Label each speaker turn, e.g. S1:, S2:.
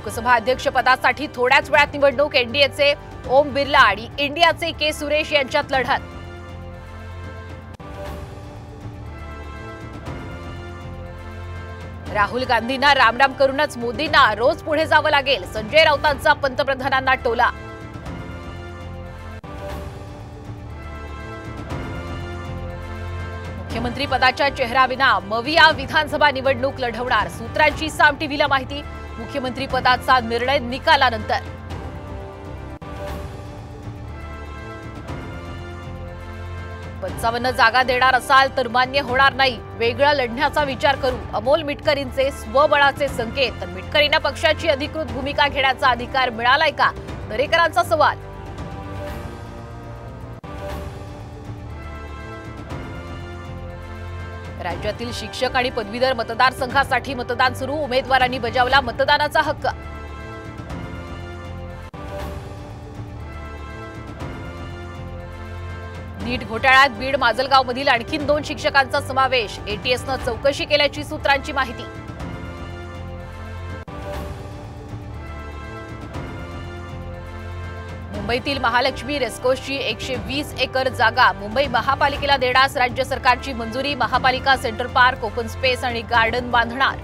S1: लोकसभा अध्यक्षपदासाठी थोड्याच वेळात निवडणूक। एनडीएचे ओम बिर्ला आणि इंडियाचे के सुरेश यांच्यात लढत। राहुल गांधींना रामराम करूनच मोदींना रोज पुढे जावं लागेल, संजय राऊतांचा पंतप्रधानांना टोला। मुख्यमंत्री पदाच्या चेहऱ्याविना मविया विधानसभा निवडणूक लढवणार, सूत्रांची साम टीव्हीला माहिती। मुख्यमंत्री पदाचा निर्णय निकालानंतर। 55 जागा देणार असाल तर मान्य होणार नाही, वेगळा लढण्याचा विचार करू, अमोल मिटकरींचे स्वबळाचे संकेत। तर मिटकरींना पक्षाची अधिकृत भूमिका घेण्याचा अधिकार मिळालाय का, दरेकरांचा सवाल। राज्यातील शिक्षक आणि पदवीधर मतदारसंघासाठी मतदान सुरू, उमेदवारांनी बजावला मतदानाचा हक्क। नीट घोटाळ्यात बीड माजलगावमधील आणखी 2 शिक्षकांचा समावेश, एटीएसनं चौकशी केल्याची सूत्रांची माहिती। मुंबईतील महालक्ष्मी रेस्कोर्सची 120 एकर जागा मुंबई महापालिकेला देण्यास राज्य सरकारची मंजुरी, महापालिका सेंट्रल पार्क, ओपन स्पेस आणि गार्डन बांधणार।